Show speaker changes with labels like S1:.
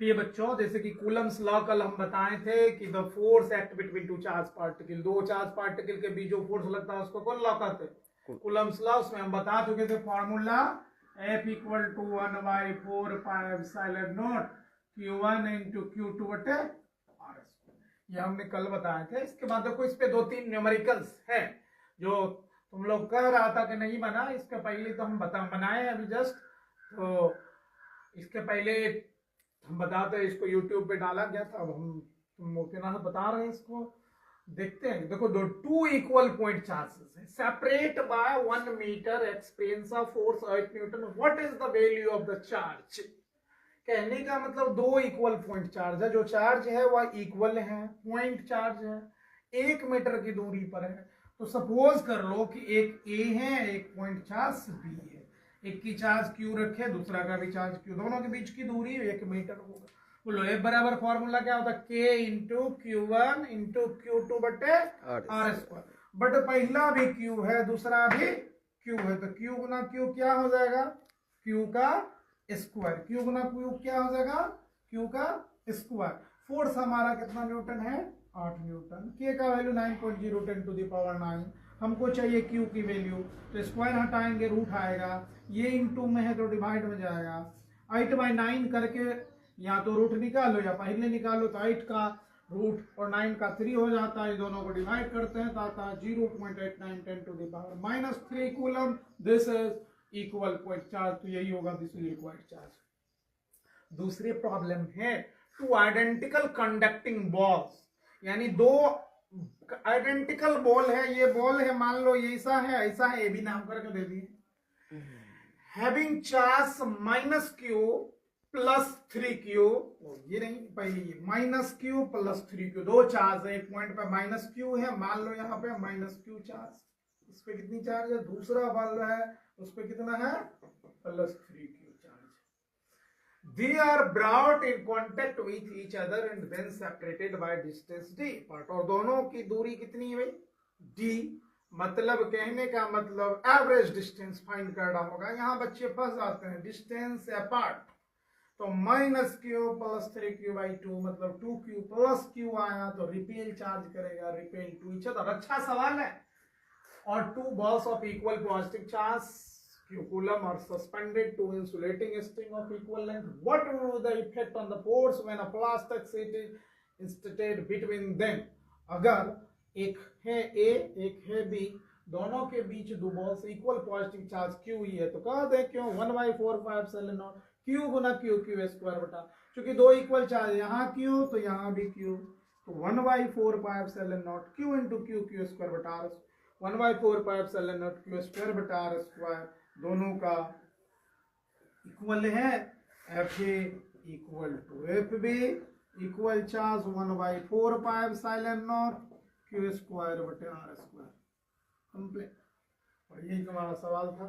S1: प्रिय बच्चों, जैसे कि कूलम्स लॉ कल हम बताए थे कि the force act between two charge particle, दो चार्ज पार्टिकल के बीच जो फोर्स लगता है उसको कौन लॉ कहते हैं? Coulomb's law. उसमें हम बता चुके थे formula F equal to 1/4πε0 Q1 into Q2 बटे R स्क्वायर। ये हमने कल बताए थे। इसके बाद देखो इस पे 2-3 न्यूमेरिकल्स है जो तुम लोग कह रहा था कि नहीं बना, इसके पहले तो हम बनाए अभी जस्ट। तो इसके पहले हम बताते हैं, इसको YouTube पे डाला गया था, अब हम तुम लोग के नाम बता रहे हैं। इसको देखते हैं। देखो दो टू इक्वल पॉइंट चार्जेस है separate by 1 metre, experience of force 8 newton, what is the value of the charge. कहने का मतलब दो इक्वल पॉइंट चार्ज है, जो चार्ज है वह इक्वल है, पॉइंट चार्ज है, 1 मीटर की दूरी पर है। तो सपोज कर लो कि एक ए है, एक पॉइंट चार्ज बी है, एक की चार्ज क्यू रखे, दूसरा का भी चार्ज क्यू, दोनों के बीच की दूरी 1 मीटर होगा। बोलो F बराबर फॉर्मूला क्या होता है? K into Q1 into Q2 बटे R स्क्वायर। बट पहला भी Q है, दूसरा भी Q है, तो Q गुना Q क्या हो जाएगा? Q का स्क्वायर। Q गुना Q क्या हो जाएगा? Q का स्क्वायर। फोर्स हमारा कितना न्यूटन है? 8 न्यूटन। K का वैल्यू 9.0 10 टू द पावर 9। हमको चाहिए Q की वैल्यू, तो स्क्वायर हटाएंगे, रूट आएगा, ये इंटू में है तो डिवाइड में जाएगा। 8/9 करके या तो रूट निकालो या पहले निकालो, तो 8 का रूट और 9 का 3 हो जाता है। दोनों को डिवाइड करते हैं तो आता है 0.89 10 to the power -3 coulomb. This is equal point charge. तो यही होगा, दिस इज रिक्वायर्ड चार्ज। दूसरी प्रॉब्लम है टू आइडेंटिकल कंडक्टिंग बॉल्स, यानी दो आइडेंटिकल बॉल है। ये बॉल है, मान लो ये ऐसा है, ऐसा है, ए भी नाम करके दे दिए। हैविंग चार्ज -Q +3Q, ये नहीं, पहले ये -Q +3Q, दो चार्ज है। एक पॉइंट पे -Q है, मान लो यहाँ पे -Q चार्ज, इस पे कितनी चार्ज है? दूसरा बल्ब है, उस पे कितना है? +3Q charge. They are brought in contact with each other and then separated by distance d apart। और दोनों की दूरी कितनी है भाई? d। मतलब कहने का मतलब एवरेज डिस्टेंस फाइंड करना होगा। यहाँ बच्चे फंस जाते हैं, डिस्टेंस अपार्ट। तो -Q +3Q/2 मतलब 2Q + Q आया तो रिपेल चार्ज करेगा, रिपेल टू ईच अदर। अच्छा सवाल है। और two balls of equal positive charge Q coulomb are suspended to insulating string of equal length. What will be the effect on the force when a plastic sheet is inserted between them? अगर एक है A, एक है B, दोनों के बीच दो balls equal positive charge Q ही है, तो कह दे क्यों 1/4πε0 Q गुना Q स्क्वायर बटा, क्योंकि दो इक्वल चार्ज, यहाँ Q तो यहाँ भी Q, तो 1/4πε0 Q इंटू Q स्क्वायर बटा R, 1/4πε0 Q स्क्वायर बटा R स्क्वायर, दोनों का इक्वल है। F A equal to F B equal charge 1/4πε0 Q square बटे R स्क्वायर। कंप्लीट। और यही तुम्हारा सवाल था।